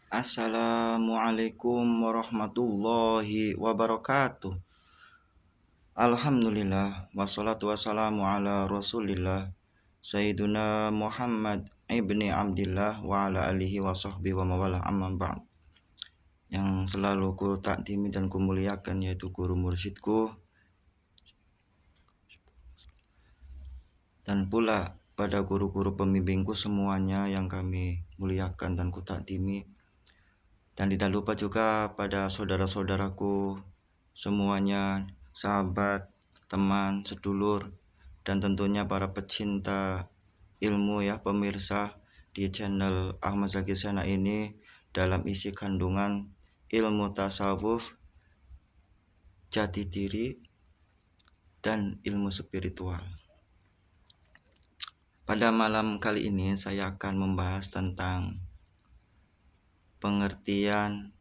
Assalamualaikum warahmatullahi wabarakatuh. Alhamdulillah wassalatu wassalamu ala Rasulillah Sayyiduna Muhammad ibni Abdillah wa ala alihi wa sahbihi wa mawalah amma ba'd. Yang selalu ku takdimi dan ku muliakan yaitu guru mursyidku, dan pula pada guru-guru pembimbingku semuanya yang kami muliakan dan ku takdimi. Dan tidak lupa juga pada saudara-saudaraku semuanya, sahabat, teman, sedulur, dan tentunya para pecinta ilmu ya, pemirsa di channel Ahmad Zaki Sena ini dalam isi kandungan ilmu tasawuf, jati diri, dan ilmu spiritual. Pada malam kali ini saya akan membahas tentang pengertian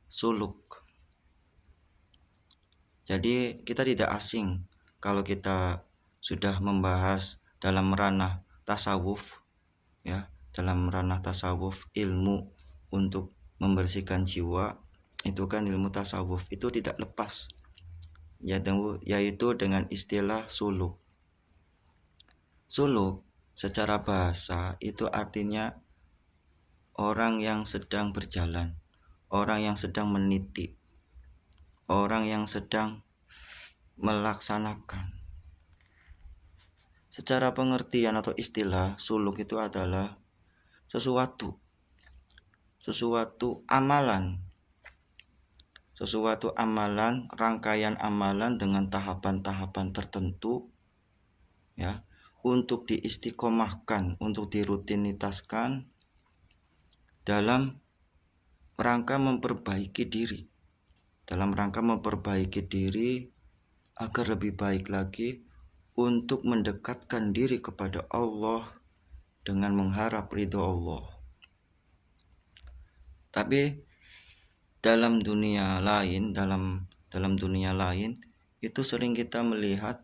suluk. Jadi kita tidak asing kalau kita sudah membahas dalam ranah tasawuf ya, dalam ranah tasawuf ilmu untuk membersihkan jiwa, itu kan ilmu tasawuf itu tidak lepas yaitu dengan istilah suluk. Suluk secara bahasa itu artinya orang yang sedang berjalan, orang yang sedang meniti, orang yang sedang melaksanakan. Secara pengertian atau istilah, suluk itu adalah sesuatu amalan, rangkaian amalan dengan tahapan-tahapan tertentu ya, untuk diistiqomahkan, untuk dirutinitaskan dalam rangka memperbaiki diri agar lebih baik lagi, untuk mendekatkan diri kepada Allah dengan mengharap ridho Allah. Tapi dalam dunia lain itu sering kita melihat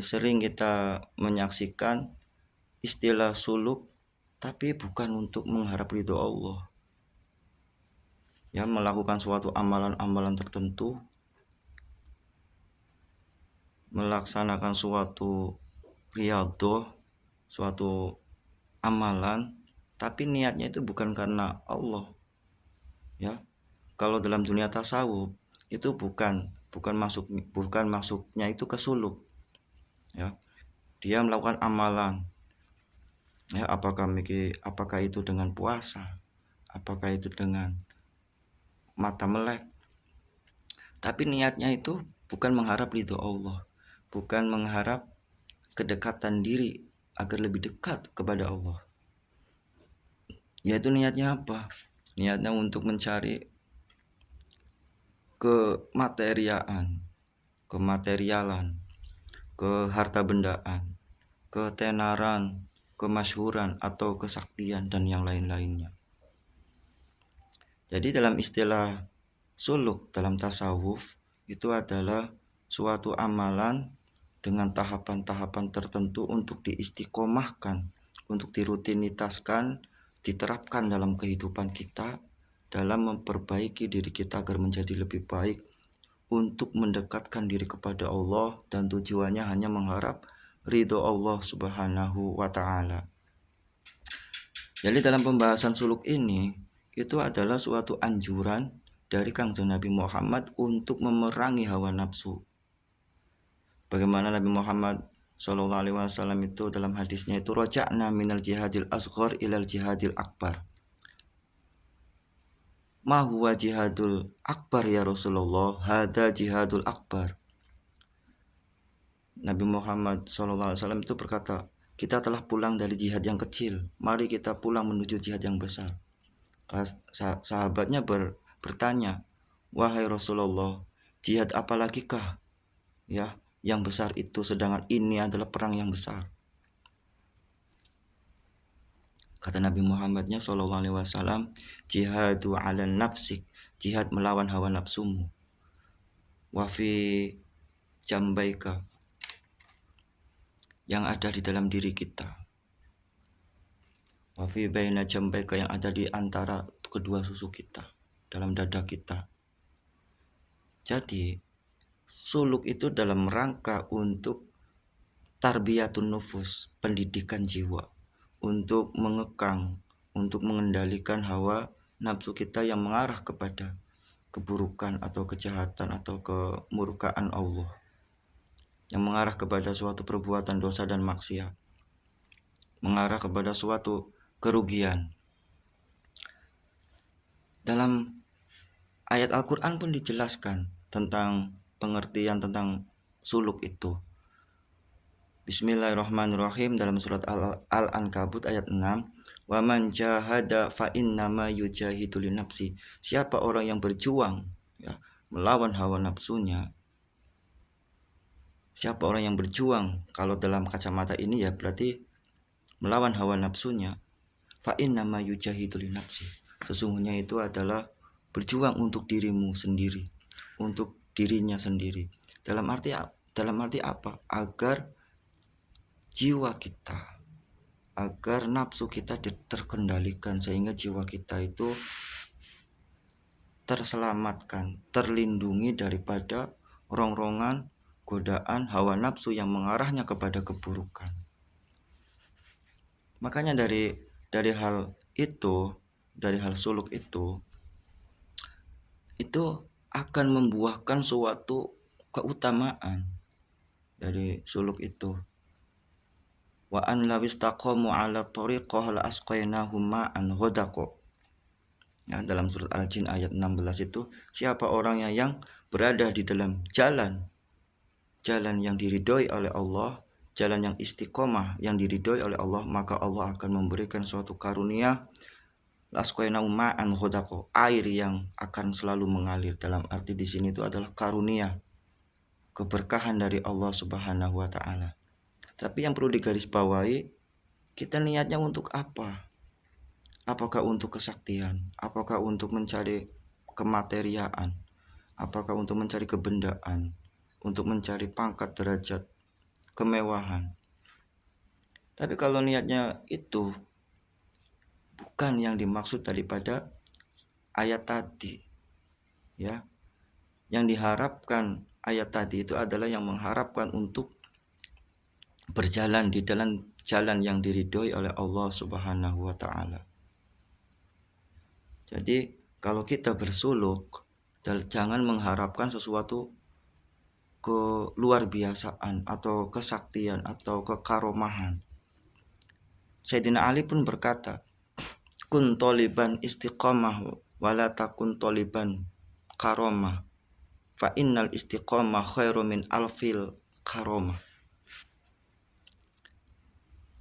sering kita menyaksikan istilah suluk tapi bukan untuk mengharap ridho Allah ya, melakukan suatu amalan-amalan tertentu, melaksanakan suatu riyadhah, suatu amalan, tapi niatnya itu bukan karena Allah ya. Kalau dalam dunia tasawuf itu bukan masuknya itu ke suluk ya. Dia melakukan amalan ya, apakah itu dengan puasa, apakah itu dengan mata melek, tapi niatnya itu bukan mengharap ridho Allah, bukan mengharap kedekatan diri agar lebih dekat kepada Allah. Yaitu niatnya apa? Niatnya untuk mencari kematerialan, keharta bendaan, ketenaran, kemasyhuran atau kesaktian dan yang lain-lainnya. Jadi dalam istilah suluk dalam tasawuf itu adalah suatu amalan dengan tahapan-tahapan tertentu untuk diistiqomahkan, untuk dirutinitaskan, diterapkan dalam kehidupan kita, dalam memperbaiki diri kita agar menjadi lebih baik, untuk mendekatkan diri kepada Allah, dan tujuannya hanya mengharap ridho Allah Subhanahu wa ta'ala. Jadi dalam pembahasan suluk ini itu adalah suatu anjuran dari Kangjeng Nabi Muhammad untuk memerangi hawa nafsu. Bagaimana Nabi Muhammad SAW itu dalam hadisnya itu, roja'na minal jihadil asghar ilal jihadil akbar. Ma huwa jihadul akbar ya Rasulullah? Hada jihadul akbar. Nabi Muhammad SAW itu berkata, kita telah pulang dari jihad yang kecil, mari kita pulang menuju jihad yang besar. Sahabatnya bertanya, wahai Rasulullah, jihad apalagi kah ya yang besar itu, sedangkan ini adalah perang yang besar? Kata Nabi Muhammadnya SAW, jihadu ala nafsik, jihad melawan hawa nafsumu, wafi jambaika, yang ada di dalam diri kita. wa fi baina jambaika, yang ada di antara kedua susu kita, dalam dada kita. Jadi suluk itu dalam rangka untuk tarbiyatun nufus, pendidikan jiwa, untuk mengekang, untuk mengendalikan hawa nafsu kita yang mengarah kepada keburukan atau kejahatan atau kemurkaan Allah, yang mengarah kepada suatu perbuatan dosa dan maksiat, mengarah kepada suatu kerugian. Dalam ayat Al-Quran pun dijelaskan tentang pengertian tentang suluk itu. Bismillahirrahmanirrahim, dalam surat Al-Ankabut ayat 6, wa man jahada fa innama yujahidu li nafsi. Siapa orang yang berjuang, ya, melawan hawa nafsunya. Siapa orang yang berjuang, kalau dalam kacamata ini ya berarti melawan hawa nafsunya, fa innama yujahidu li nafsi. Sesungguhnya itu adalah berjuang untuk dirimu sendiri, untuk dirinya sendiri. Dalam arti apa? Agar jiwa kita, agar nafsu kita terkendalikan, sehingga jiwa kita itu terselamatkan, terlindungi daripada rongrongan, godaan hawa nafsu yang mengarahnya kepada keburukan. Makanya dari hal itu, dari hal suluk itu akan membuahkan suatu keutamaan dari suluk itu. Wa an lawistaqamu ala tariqah la asqainahum ma'an ghadaqa. Ya, dalam surat Al-Jin ayat 16 itu, siapa orangnya yang berada di dalam jalan yang diridhoi oleh Allah, jalan yang istiqomah yang diridhoi oleh Allah, maka Allah akan memberikan suatu karunia lasqainahum ma'an ghadaqa, air yang akan selalu mengalir. Dalam arti di sini itu adalah karunia, keberkahan dari Allah Subhanahu wa taala. Tapi yang perlu digarisbawahi, kita niatnya untuk apa? Apakah untuk kesaktian? Apakah untuk mencari kemateriaan? Apakah untuk mencari kebendaan? Untuk mencari pangkat, derajat, kemewahan? Tapi kalau niatnya itu bukan yang dimaksud daripada ayat tadi, ya. Yang diharapkan ayat tadi itu adalah yang mengharapkan untuk berjalan di dalam jalan yang diridhoi oleh Allah Subhanahu wa taala. Jadi kalau kita bersuluk, jangan mengharapkan sesuatu keluar biasaan atau kesaktian atau kekaromahan. Sayyidina Ali pun berkata, kun toliban istiqamah wala takun toliban karomah, fa innal istiqamah khairu min alfil karomah.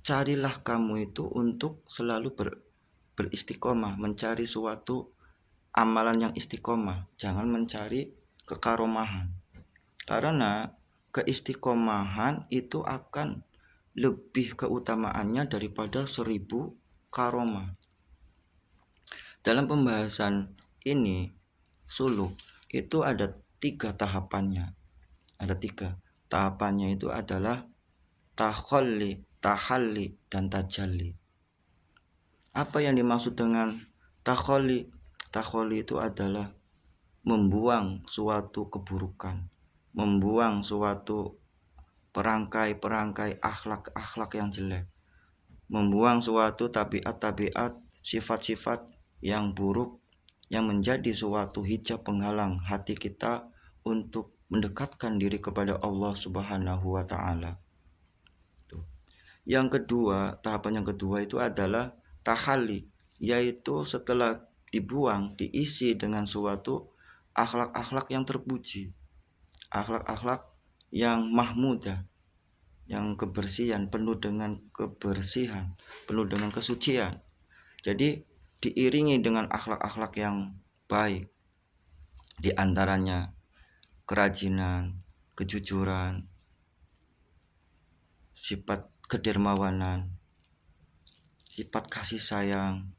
Carilah kamu itu untuk selalu beristiqomah, mencari suatu amalan yang istiqomah, jangan mencari kekaromahan. Karena keistiqomahan itu akan lebih keutamaannya daripada 1000 karomah. Dalam pembahasan ini, suluk itu ada 3 tahapannya. Ada 3 tahapannya, itu adalah takhalli, tahalli, dan tajalli. Apa yang dimaksud dengan takhalli? Takhalli itu adalah membuang suatu keburukan, membuang suatu perangkai-perangkai akhlak-akhlak yang jelek, membuang suatu tabiat-tabiat, sifat-sifat yang buruk yang menjadi suatu hijab penghalang hati kita untuk mendekatkan diri kepada Allah Subhanahu wa taala. Yang kedua, tahapan yang kedua itu adalah tahalli, yaitu setelah dibuang, diisi dengan suatu akhlak-akhlak yang terpuji, akhlak-akhlak yang mahmudah, yang kebersihan, penuh dengan kebersihan, penuh dengan kesucian. Jadi diiringi dengan akhlak-akhlak yang baik, di antaranya kerajinan, kejujuran, sifat kedermawanan, sifat kasih sayang,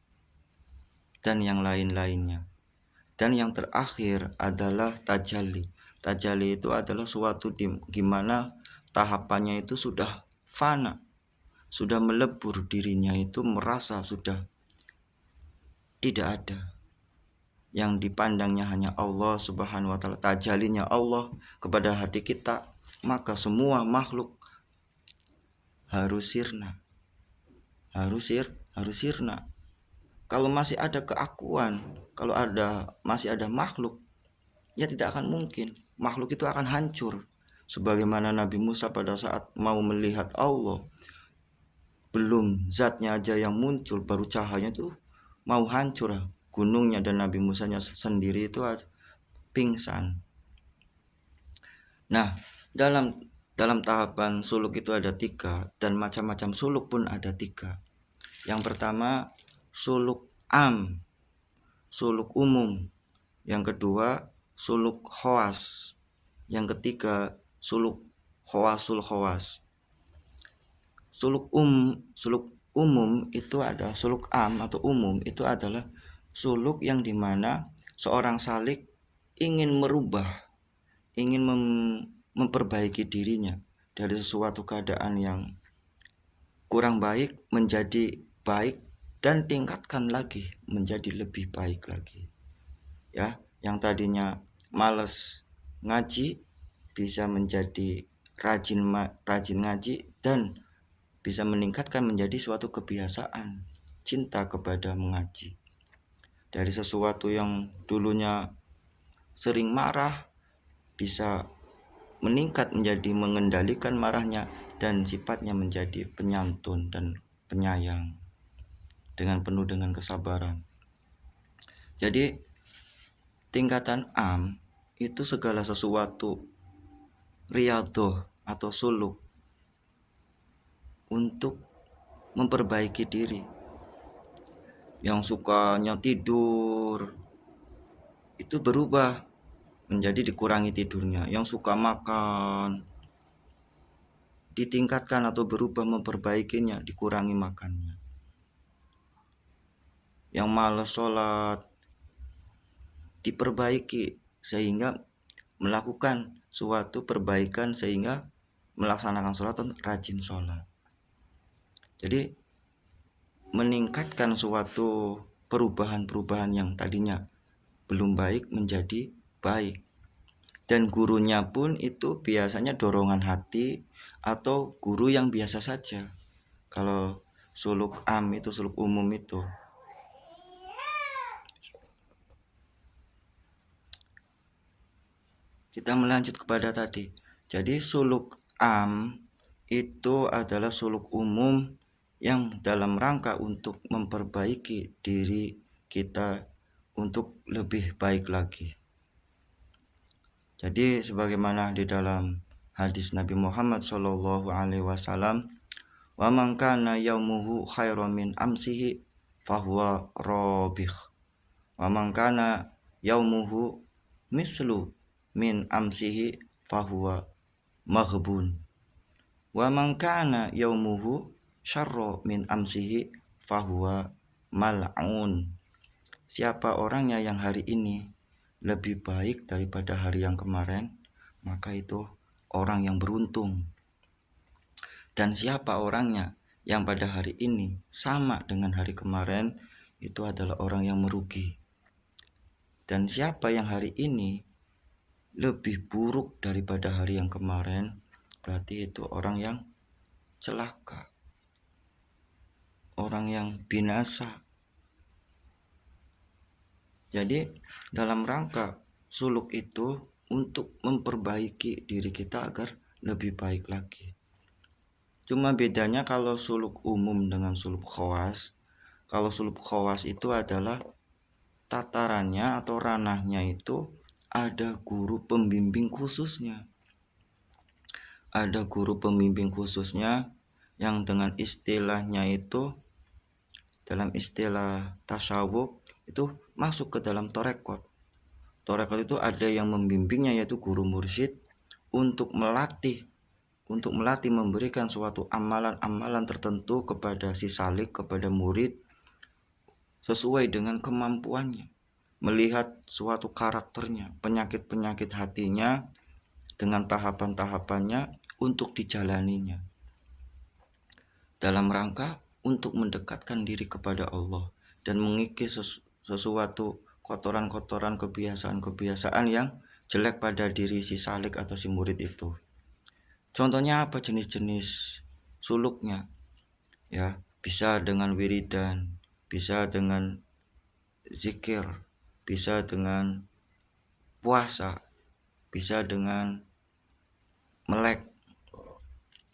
dan yang lain-lainnya. Dan yang terakhir adalah tajalli. Tajalli itu adalah suatu gimana tahapannya itu sudah fana, sudah melebur dirinya itu merasa sudah tidak ada. Yang dipandangnya hanya Allah Subhanahu wa Ta'ala, tajalinya Allah kepada hati kita, maka semua makhluk harus sirna. Harus sirna. Kalau masih ada keakuan, kalau masih ada makhluk, ya tidak akan mungkin. Makhluk itu akan hancur. Sebagaimana Nabi Musa pada saat mau melihat Allah, belum zatnya aja yang muncul, baru cahayanya itu mau hancur gunungnya, dan Nabi Musanya sendiri itu pingsan. Nah, dalam tahapan suluk itu ada 3, dan macam-macam suluk pun ada 3. Yang pertama suluk am, suluk umum. Yang kedua suluk khawas. Yang ketiga suluk khawasul khawas. Suluk umum itu ada suluk am atau umum, itu adalah suluk yang dimana seorang salik ingin merubah, ingin memperbaiki dirinya dari sesuatu keadaan yang kurang baik menjadi baik, dan tingkatkan lagi menjadi lebih baik lagi. Ya, yang tadinya malas ngaji bisa menjadi rajin ngaji, dan bisa meningkatkan menjadi suatu kebiasaan cinta kepada mengaji. Dari sesuatu yang dulunya sering marah bisa meningkat menjadi mengendalikan marahnya, dan sifatnya menjadi penyantun dan penyayang dengan penuh dengan kesabaran. Jadi tingkatan am itu segala sesuatu riyadhah atau suluk untuk memperbaiki diri. Yang sukanya tidur itu berubah menjadi dikurangi tidurnya. Yang suka makan ditingkatkan atau berubah memperbaikinya, dikurangi makannya. Yang malas sholat diperbaiki sehingga melakukan suatu perbaikan sehingga melaksanakan sholat dan rajin sholat. Jadi meningkatkan suatu perubahan-perubahan yang tadinya belum baik menjadi baik. Dan gurunya pun itu biasanya dorongan hati atau guru yang biasa saja. Kalau suluk am itu, suluk umum itu, kita melanjut kepada tadi. Jadi suluk am itu adalah suluk umum yang dalam rangka untuk memperbaiki diri kita untuk lebih baik lagi. Jadi sebagaimana di dalam hadis Nabi Muhammad SAW, wa man kana yaumuhu khairan min amsihi fahuwa rabih, wa man kana yaumuhu mislu min amsihi fahuwa maghbun, wa man kana yaumuhu syarra min amsihi fahuwa mal'un. Siapa orangnya yang hari ini lebih baik daripada hari yang kemarin, maka itu orang yang beruntung. Dan siapa orangnya yang pada hari ini sama dengan hari kemarin, itu adalah orang yang merugi. Dan siapa yang hari ini lebih buruk daripada hari yang kemarin, berarti itu orang yang celaka, orang yang binasa. Jadi dalam rangka suluk itu untuk memperbaiki diri kita agar lebih baik lagi. Cuma bedanya kalau suluk umum dengan suluk khawas. Kalau suluk khawas itu adalah tatarannya atau ranahnya itu ada guru pembimbing khususnya. Ada guru pembimbing khususnya yang dengan istilahnya itu, dalam istilah tasawuf itu masuk ke dalam torekot. Torekot itu ada yang membimbingnya, yaitu guru mursyid, untuk melatih memberikan suatu amalan-amalan tertentu kepada si salik, kepada murid, sesuai dengan kemampuannya, melihat suatu karakternya, penyakit-penyakit hatinya, dengan tahapan-tahapannya untuk dijalaninya. dalam rangka untuk mendekatkan diri kepada Allah dan mengikis sesuatu kotoran-kotoran, kebiasaan-kebiasaan yang jelek pada diri si salik atau si murid itu. Contohnya apa jenis-jenis suluknya? Ya, bisa dengan wiridan, bisa dengan zikir, bisa dengan puasa, bisa dengan melek,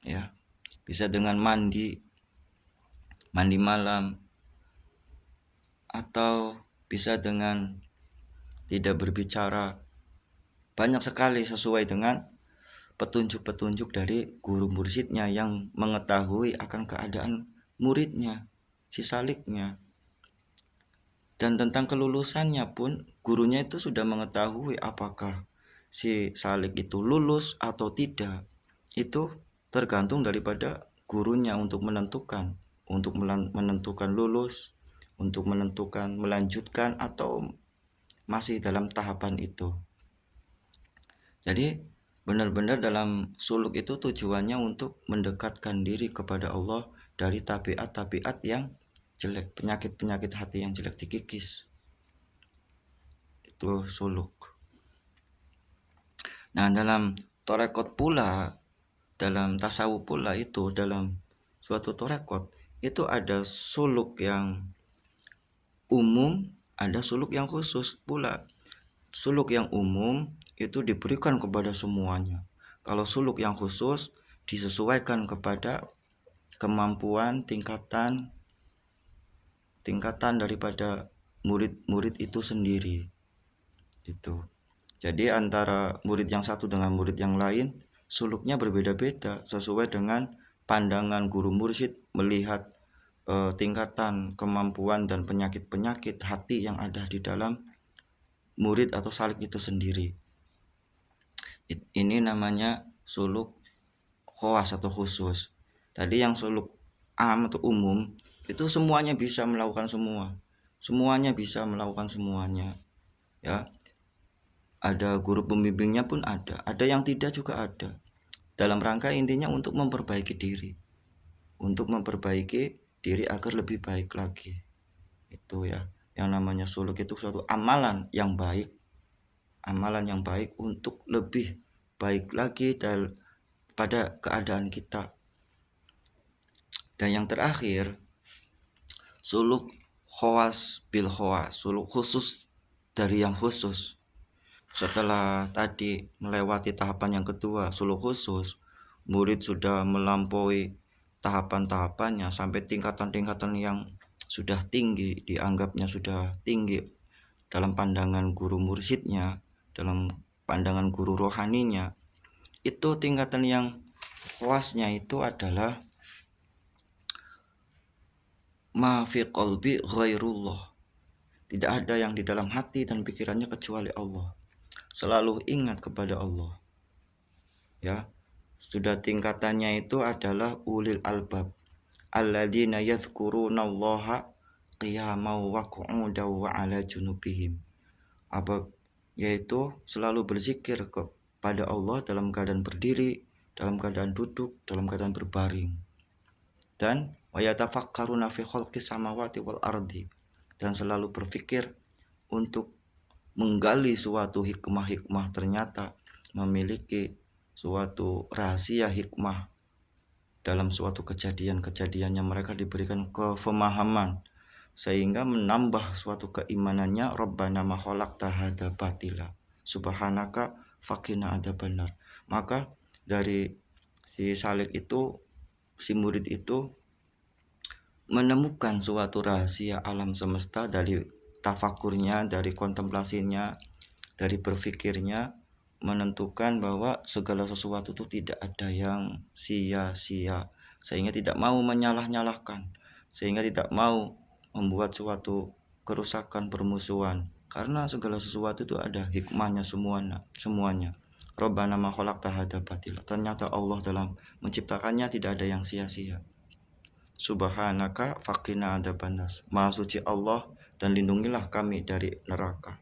ya, bisa dengan mandi malam, atau bisa dengan tidak berbicara. Banyak sekali sesuai dengan petunjuk-petunjuk dari guru mursyidnya yang mengetahui akan keadaan muridnya, si saliknya. Dan tentang kelulusannya pun gurunya itu sudah mengetahui apakah si salik itu lulus atau tidak. Itu tergantung daripada gurunya untuk menentukan, lulus, untuk menentukan melanjutkan atau masih dalam tahapan itu. Jadi benar-benar dalam suluk itu tujuannya untuk mendekatkan diri kepada Allah dari tabiat-tabiat yang jelek, penyakit-penyakit hati yang jelek dikikis. Itu suluk. Nah, dalam torekot pula, dalam tasawuf pula itu, dalam suatu torekot itu ada suluk yang umum, ada suluk yang khusus pula. Suluk yang umum itu diberikan kepada semuanya. Kalau suluk yang khusus disesuaikan kepada kemampuan tingkatan daripada murid-murid itu sendiri. Itu. Jadi antara murid yang satu dengan murid yang lain, suluknya berbeda-beda sesuai dengan pandangan guru mursyid melihat tingkatan kemampuan dan penyakit-penyakit hati yang ada di dalam murid atau salik itu sendiri. Ini namanya suluk khawas atau khusus. Tadi yang suluk am atau umum itu semuanya bisa melakukan semua. Semuanya bisa melakukan semuanya. Ya. Ada guru pembimbingnya pun ada yang tidak juga ada. Dalam rangka intinya untuk memperbaiki diri. Untuk memperbaiki diri agar lebih baik lagi. Itu ya. Yang namanya suluk itu suatu amalan yang baik. Amalan yang baik untuk lebih baik lagi pada keadaan kita. Dan yang terakhir, suluk khawas bil khawas, suluk khusus dari yang khusus. Setelah tadi melewati tahapan yang kedua, suluk khusus, murid sudah melampaui tahapan-tahapannya sampai tingkatan-tingkatan yang sudah tinggi, dianggapnya sudah tinggi dalam pandangan guru mursyidnya, dalam pandangan guru rohaninya. Itu tingkatan yang khasnya itu adalah ma fi qalbi ghairullah. Tidak ada yang di dalam hati dan pikirannya kecuali Allah. Selalu ingat kepada Allah. Ya. Sudah tingkatannya itu adalah ulil albab. Alladzina yadhkurunallaha qiyaman wa qu'udan wa 'ala junubihim. Yaitu selalu berzikir kepada Allah dalam keadaan berdiri, dalam keadaan duduk, dalam keadaan berbaring. Dan wa yatafakkaruna fi khalqis samawati wal ardi, dan selalu berpikir untuk menggali suatu hikmah-hikmah, ternyata memiliki suatu rahasia hikmah dalam suatu kejadian-kejadian yang mereka diberikan kefemahaman sehingga menambah suatu keimanannya. Rabbana ma khalaqta hadza batila subhanaka faqina adzabannar. Maka dari si salik itu, si murid itu menemukan suatu rahasia alam semesta dari tafakurnya, dari kontemplasinya, dari berpikirnya, menentukan bahwa segala sesuatu itu tidak ada yang sia-sia, sehingga tidak mau menyalah-nyalahkan, sehingga tidak mau membuat suatu kerusakan, permusuhan, karena segala sesuatu itu ada hikmahnya semuanya. Rabbana ma khalaqta hadza batila. Ternyata Allah dalam menciptakannya tidak ada yang sia-sia. Subhanaka faqina adzabannas. Maha suci Allah, dan lindungilah kami dari neraka.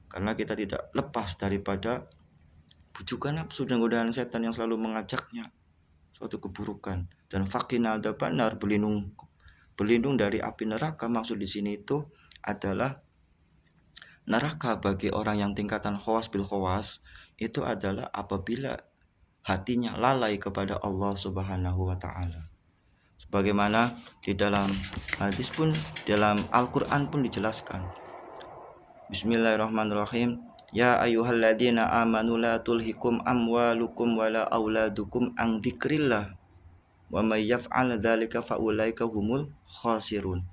Karena kita tidak lepas daripada bujukan nafsu dan godaan setan yang selalu mengajaknya suatu keburukan. Dan faqina adzabannar, berlindung dari api neraka. Maksud di sini itu adalah neraka bagi orang yang tingkatan khawas bil khawas itu adalah apabila hatinya lalai kepada Allah Subhanahu wa taala. Sebagaimana di dalam hadis pun, dalam Al-Qur'an pun dijelaskan. Bismillahirrahmanirrahim. Ya ayyuhalladzina amanu la tulhikum amwalukum wala auladukum an dzikrillah wa may yaf'al dzalika faulaika humul khasirun.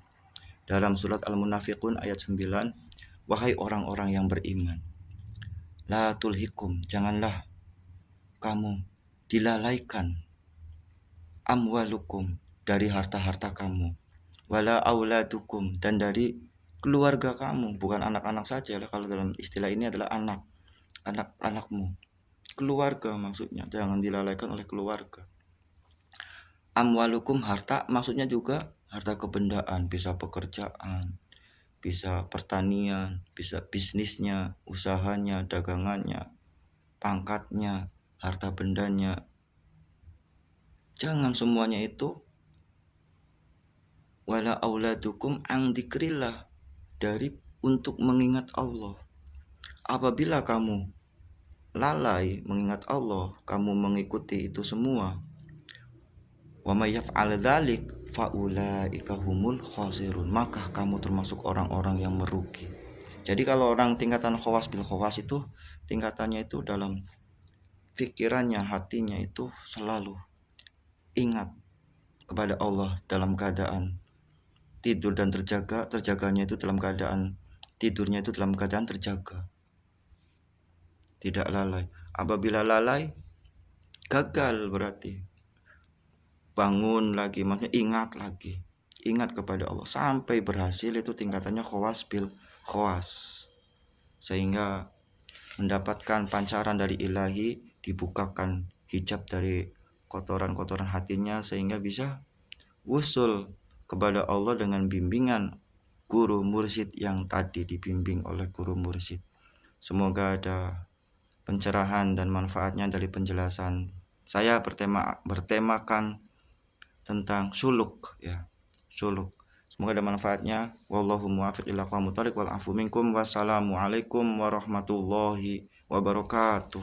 Dalam surat Al-Munafiqun ayat 9, wahai orang-orang yang beriman, la tulhikum, janganlah kamu dilalaikan, amwalukum, dari harta-harta kamu, wala auladukum, dan dari keluarga kamu, bukan anak-anak saja lah, kalau dalam istilah ini adalah anak-anakmu, keluarga maksudnya, jangan dilalaikan oleh keluarga. Amwalukum, harta, maksudnya juga harta kebendaan, bisa pekerjaan, bisa pertanian, bisa bisnisnya, usahanya, dagangannya, pangkatnya, harta bendanya. Jangan semuanya itu. Wala auladukum an dzikrillah, dari untuk mengingat Allah. Apabila kamu lalai mengingat Allah, kamu mengikuti itu semua, wa may yaf'al dzalik faulaika humul khasirun, maka kamu termasuk orang-orang yang merugi. Jadi kalau orang tingkatan khawas bil khawas itu tingkatannya itu dalam pikirannya, hatinya itu selalu ingat kepada Allah dalam keadaan tidur dan terjaganya itu dalam keadaan tidurnya itu dalam keadaan terjaga, tidak lalai. Apabila lalai, gagal berarti. Bangun lagi, maksudnya ingat kepada Allah sampai berhasil, itu tingkatannya khawas bil khawas, sehingga mendapatkan pancaran dari ilahi, dibukakan hijab dari kotoran-kotoran hatinya, sehingga bisa wusul kepada Allah dengan bimbingan guru mursyid yang tadi dibimbing oleh guru mursyid. Semoga ada pencerahan dan manfaatnya dari penjelasan saya bertemakan tentang suluk, ya, suluk. Semoga ada manfaatnya. Wallahu muwaffiq ila aqwamit thoriq wal afu minkum. Wassalamualaikum warahmatullahi wabarakatuh.